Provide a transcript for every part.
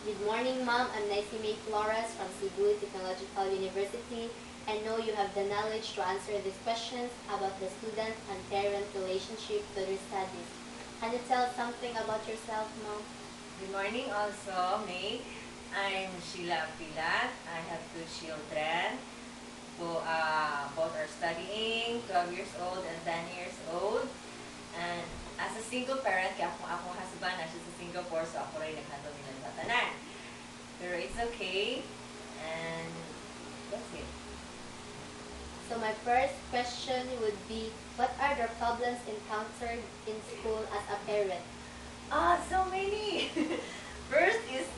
Good morning, Ma'am. I'm Naisime Flores from Cebu Technological University. I know you have the knowledge to answer these questions about the student and parent relationship to their studies. Can you tell something about yourself, Ma'am? Good morning also, May. I'm Sheila Pilat. I have two children who both are studying, 12 years old and 10 years old. And as a single parent, kaya akong husband na siya sa Singapore, so ako rin nag-handle nilang tatanan. Pero it's okay, and that's it. So my first question would be, what are the problems encountered in school as a parent? So many! First is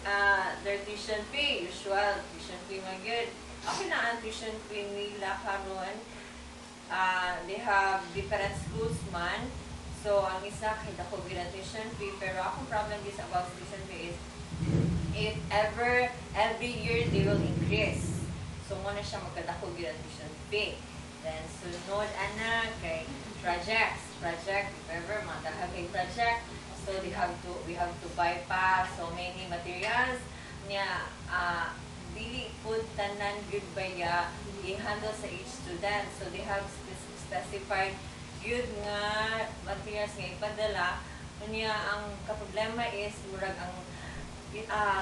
their tuition fee. Usual, tuition fee man good. Okay na ang tuition fee nila karon. They have different schools man. So, ang isa, kahit ako bilang tuition fee. Pero akong problem is about tuition fee is, if ever, every year, they will increase. So, muna siya magkadako bilang tuition fee. Then, sunod, kay projects. Project, if ever, matahag kay project. So, we have to buy pa so many materials. Niya, dili po tanan good baya i-handle sa each student. So, they have specified good nga materials nga ipadala. Niya, ang kaproblema is, murag ang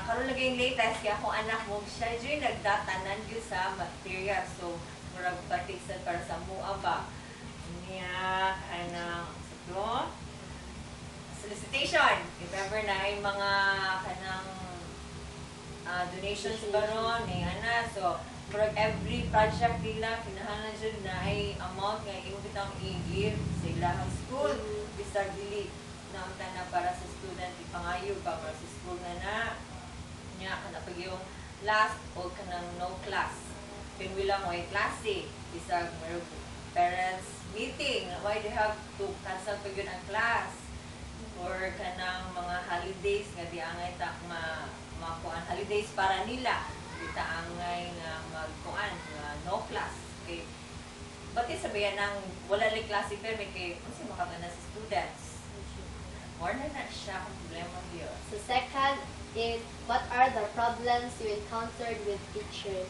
karon lagi yung latest, kaya akong anak mo, siya dyan nagdatanan yun sa material. So, murag patisan para sa mua ba. Niya, so, solicitation. If ever na ay mga kanang donations ba ron, may so, for every project nila, kinahanglan dyan na ay amount nga imo kitang i-give sa ilang school. Bisag dili na na para sa student, ipangayo pa para sa school na niya, kanapag yung last o kanang no class. Pinwila mo ay klase. Bisag mayroong parents meeting. Why they have to cancel pa yun ang class? Or kanang mga holidays nga di angay ta makuan holidays para nila di ta angay nga magkuan nga no class kay bati sabayan nang wala lang klase pero may kay unsa makagana sa students more na siya kung problema diyo. So second is, what are the problems you encountered with teachers?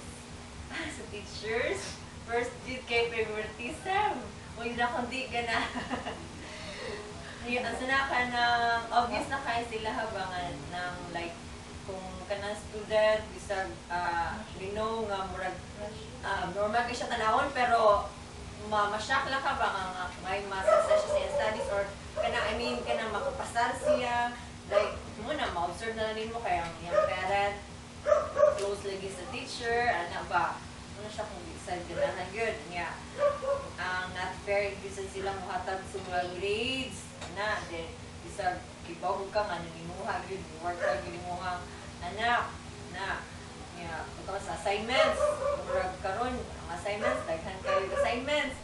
Sa teachers, first did kay favoritism. Uy na kundi ka na. Ang sana ka ng, obvious na kaya sila habangan ng like, kung ka ng student, bisag, we know nga murag, normal ka siya tanawon, pero masyak lang ka ba nga may ma-success siya sa studies, or ka na makapasar siya, like, muna, ma-observe na lang mo kaya ang iyang parent, close lagi sa teacher, ba, muna siya kung bisag gana na good, niya, ang not fair, bisag silang muhatag sa mga grades, na then bisag kibawog ka nga nanimuha gyud work ka gyud mo anak na ya ito sa assignments murag karon ang assignments daghan kayo assignments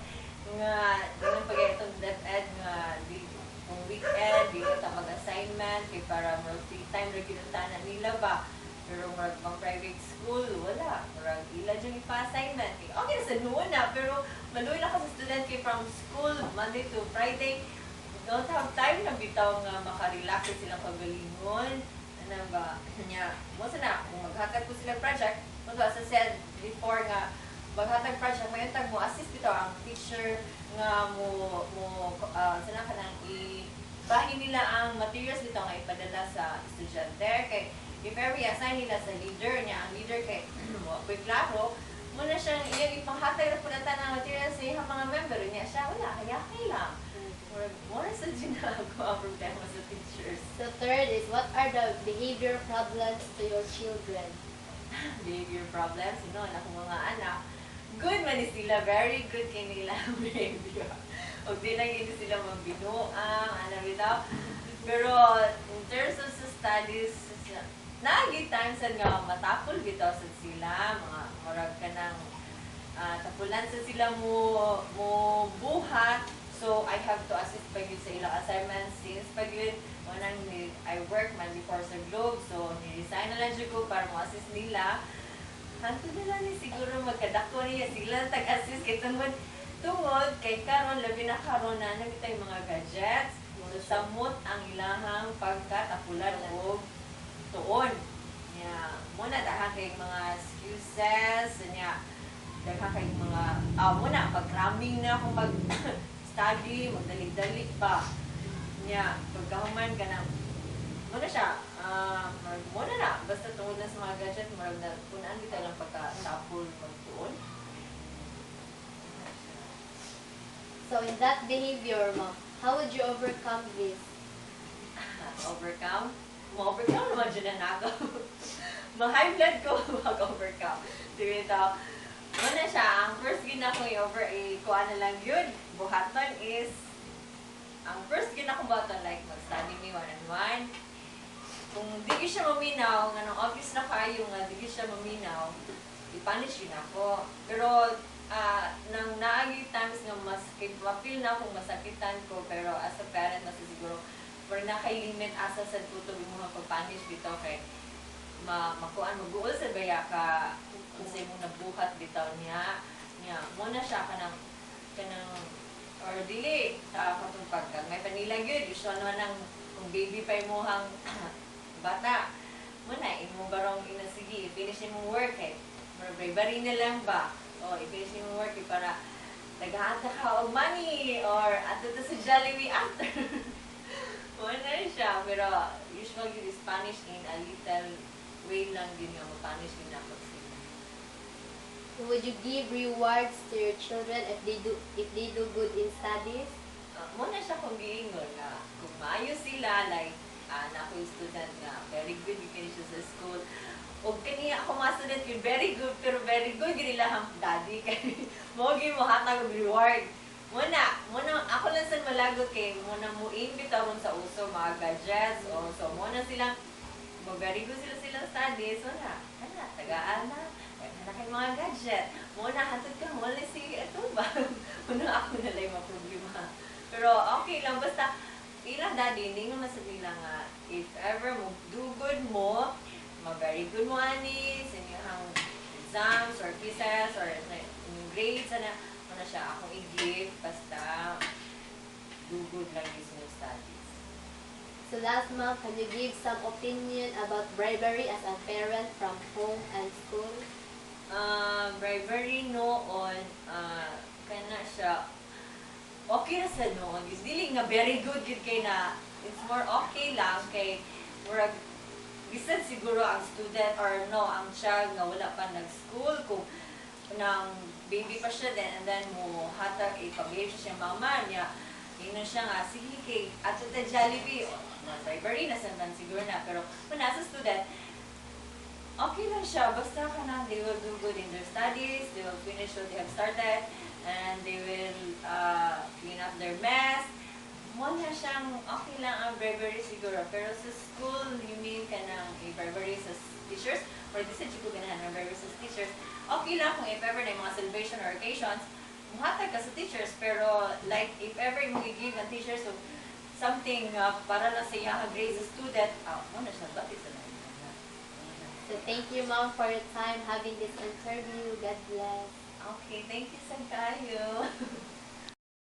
nga dinang pag-etong DepEd nga di kung weekend di ta mag-assignment kay para mo free time ra gyud ang nila ba pero murag pang private school wala murag ila jud ipa-assignment okay na sa nuuna pero maluoy na ka sa student kay from school Monday to Friday don't have time na bitaw nga makarelax silang pagalingon. Ano ba? Kanya, mo sana, kung maghatag ko sila project, as I said before nga, maghatag project, may tag mo, assist bitaw ang teacher nga sana ka nang ibahin nila ang materials bitaw nga ipadala sa estudyante. Kay, if ever i-assign nila sa leader niya, ang leader kay, quick klaro, muna siyang ipanghatag na punatan ng materials sa mga member niya. Siya, wala, kaya lang. More sa ginagawa problema sa teachers. So third is, what are the behavior problems to your children? Behavior problems, anak ko mga anak. Good man is sila, very good kay nila behavior. O di lang yun sila magbinuang, bitaw. Pero in terms of sa studies, naagi times nga matapol bitaw sa sila, mga marag ka ng tapulan sa sila mo buhat. So, I have to assist pag yun sa ilang assignments since pag yun, I work man before sa Globe. So, ni-resign na lang ko para mo-assist nila. Hanto nila ni siguro magkadako niya sila tag-assist kay tungod kay karon labi na karon na nagitay mga gadgets. So, samot ang ilahang pagkatapulan o tuon. kay mga excuses, niya. Daghan kay mga, muna, pag-cramming na akong mag-study, magdali-dali pa. Niya, pagkahuman ka na, muna siya, muna na, basta tungod na sa mga gadget, marag na, punaan kita lang pagka-tapol magtuon. So in that behavior, ma'am, how would you overcome this? Overcome? Ma-overcome naman dyan na ako. Ma-high blood ko mag-overcome. Sige ito, muna siya, ang first gina ko kuha na lang yun, buhaton is, ang first gina ko buhaton, like mag-study me one-on-one. Kung di ko siya maminaw, nga nung obvious na kayo nga, di ko siya maminaw, i-punish yun ako. Pero, nang naagi times nga mas, ma-feel na akong masakitan ko, pero as a parent, nasa siguro, pero nakay-limit asa sa tutog mo nga pag-punish dito kay makuan mag-uol sa baya ka kung sa imong nabuhat bitaw niya muna siya kanang or dili sa katong pagkag may panilang yun usual naman ng kung baby pa imuhang bata muna imo barong inasigi i-finish imong work bravery na lang ba o i-finish imong work para nag-aata ka og money or ato to sa Jollibee after. Wala siya, pero usually Spanish in a little way lang din nga ma-punish din ako sila. Would you give rewards to your children if they do good in studies? Muna siya kung giingon na kung maayos sila, like, na ako yung student nga, very good, finish sa school. O kaniya ako mga student yun, very good, pero very good, ganila ang daddy. Mo hatag og reward. Muna, ako lang sa malagot kay muna mo imbitawan sa uso mga gadgets o so muna silang very good sila studies muna tagaan na kay mga gadget muna hatod ka muna si ito ba muna ako na lang problema pero okay lang basta ilang daddy hindi nga masabi lang if ever mo do good mo very good mo ani sa inyong exams or quizzes or grades na siya akong i-give basta do good lang is no studies. So last month, can you give some opinion about bribery as a parent from home and school? Bribery noon, kana siya okay na sa noon. Is dili nga very good yun kay na it's more okay lang kay murag bisan siguro ang student or no ang child nga wala pa nag-school kung nang baby pa siya din and then mo hatag ipag-behave siya mama niya yun siya nga sige kay ato ta Jollibee na library na sandan siguro na pero kung nasa student okay lang siya basta ka na they will do good in their studies they will finish what they have started and they will clean up their mess mo na siyang okay lang ang bribery siguro pero sa school you mean ka ng bribery sa teachers or this is ko ganahan ng bribery sa teachers okay lang kung if ever na yung mga celebration or occasions, muhatag ka sa teachers, pero like if ever mo i-give ng teachers so, something para na sa iyang grade sa student, muna siya, bakit sa lang. So thank you ma'am for your time having this interview. God bless. Okay, thank you sa kayo.